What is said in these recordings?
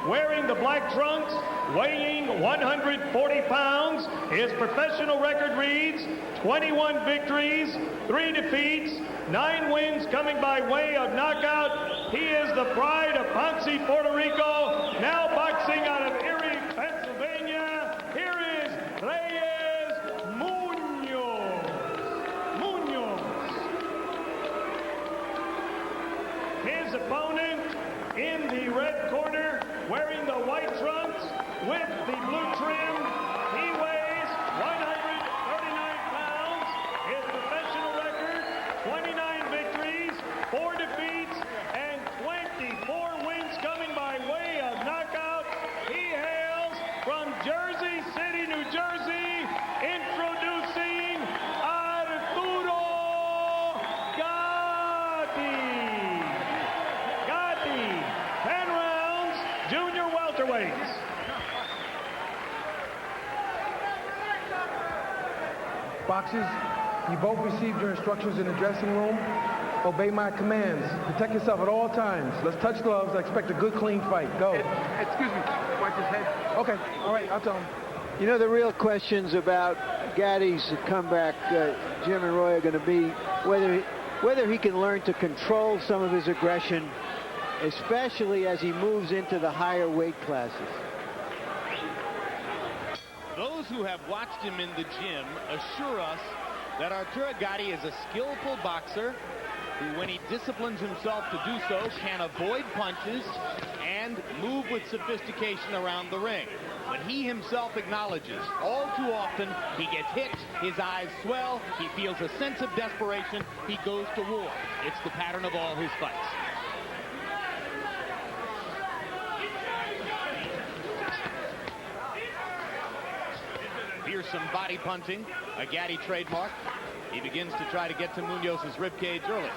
wearing the black trunks, weighing 140 pounds. His professional record reads 21 victories, 3 defeats, 9 wins coming by way of knockout. He is the pride of Ponce, Puerto Rico, now boxing out of Erie, Pennsylvania. Here is Reyes Munoz. His opponent in the red corner, wearing the white trunks with the blue trim. He weighs 139 pounds. His professional record, 29 victories, 4 defeats, and 24 wins coming by way of knockout. He hails from Jersey City, New Jersey, introducing Arturo Gatti. 10 rounds, junior welterweights. Boxers, you both received your instructions in the dressing room. Obey my commands. Protect yourself at all times. Let's touch gloves. I expect a good, clean fight. Go. Excuse me. Watch his head. Okay. All right. I'll tell him. You know, the real questions about Gatti's comeback, Jim and Roy, are going to be whether he can learn to control some of his aggression, especially as he moves into the higher weight classes. Those who have watched him in the gym assure us that Arturo Gatti is a skillful boxer who, when he disciplines himself to do so, can avoid punches and move with sophistication around the ring. But he himself acknowledges all too often he gets hit, his eyes swell, he feels a sense of desperation, he goes to war. It's the pattern of all his fights. Here's some body punching, a Gatti trademark. He begins to try to get to Munoz's ribcage early.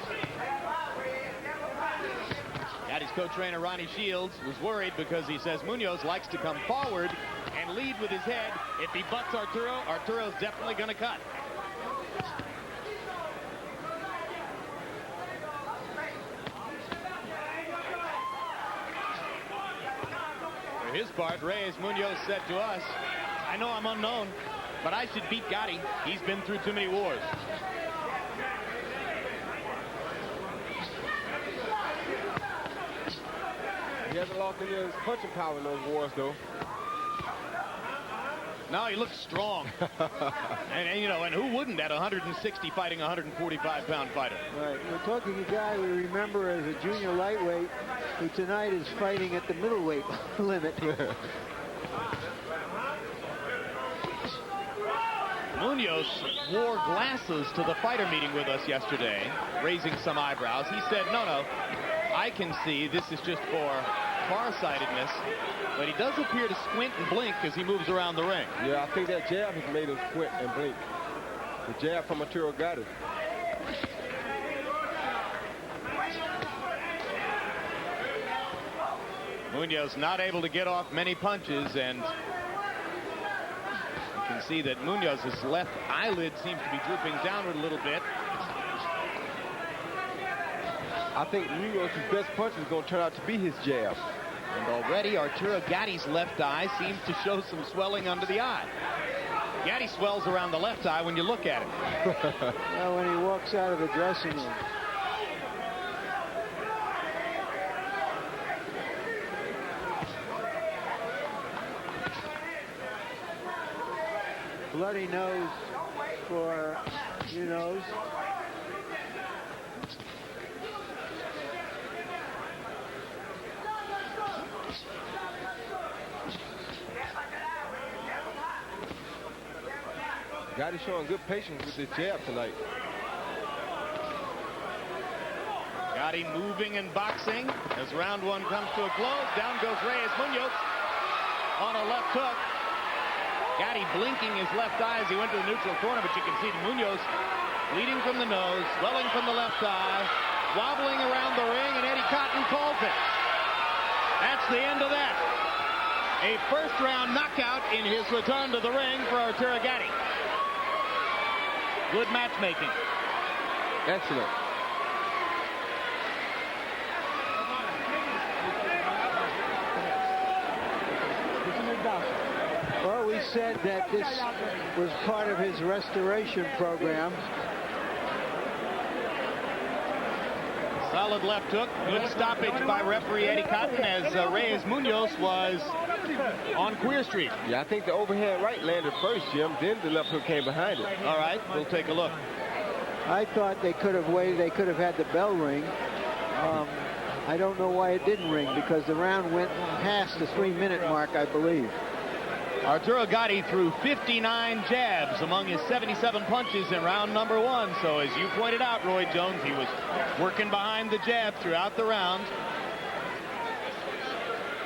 Gatti's co-trainer Ronnie Shields was worried because he says Munoz likes to come forward and lead with his head. If he butts Arturo, Arturo's definitely going to cut. For his part, Reyes Munoz said to us, "I know I'm unknown, but I should beat Gatti. He's been through too many wars." He hasn't lost any of his punching power in those wars, though. No, he looks strong. and you know, and who wouldn't at 160 fighting a 145-pound fighter? Right. We're talking a guy we remember as a junior lightweight who tonight is fighting at the middleweight limit. Munoz wore glasses to the fighter meeting with us yesterday, raising some eyebrows. He said, no, I can see this is just for farsightedness, but he does appear to squint and blink as he moves around the ring. Yeah, I think that jab has made him squint and blink. The jab from Arturo Gatti. Munoz not able to get off many punches, and you can see that Munoz's left eyelid seems to be drooping downward a little bit. I think Munoz's best punch is going to turn out to be his jab. And already Arturo Gatti's left eye seems to show some swelling under the eye. Gatti swells around the left eye when you look at him. Well, when he walks out of the dressing room. Bloody nose for Munoz. Gatti showing good patience with his jab tonight. Gatti moving and boxing as round one comes to a close. Down goes Reyes Munoz on a left hook. Gatti blinking his left eye as he went to the neutral corner, but you can see Munoz bleeding from the nose, swelling from the left eye, wobbling around the ring, and Eddie Cotton calls it. That's the end of that. A first-round knockout in his return to the ring for Arturo Gatti. Good matchmaking. Excellent. Well, we said that this was part of his restoration program. Solid left hook. Good stoppage by referee Eddie Cotton as Reyes Munoz was on Queer Street. Yeah, I think the overhand right landed first, Jim. Then the left hook came behind it. All right, we'll take a look. I thought they could have waited. They could have had the bell ring. I don't know why it didn't ring, because the round went past the 3-minute mark, I believe. Arturo Gatti threw 59 jabs among his 77 punches in round number 1. So as you pointed out, Roy Jones, he was working behind the jab throughout the round.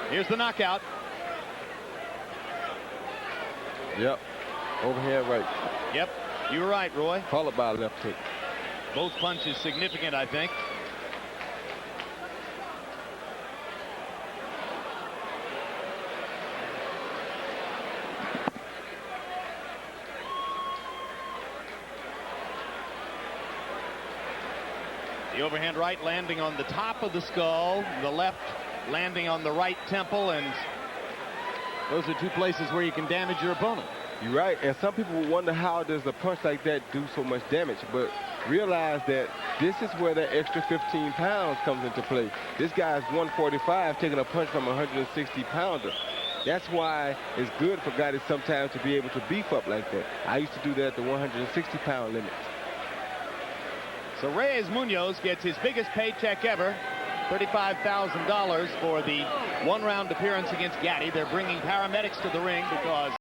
Here's the knockout. Yep. Overhand right. Yep, you were right, Roy. Followed by a left hook. Both punches significant, I think. The overhand right landing on the top of the skull, the left landing on the right temple, and those are two places where you can damage your opponent. You're right, and some people will wonder how does a punch like that do so much damage, but realize that this is where that extra 15 pounds comes into play. This guy's 145 taking a punch from a 160-pounder. That's why it's good for Gatti sometimes to be able to beef up like that. I used to do that at the 160-pound limit. So Reyes Munoz gets his biggest paycheck ever, $35,000 for the one-round appearance against Gatti. They're bringing paramedics to the ring because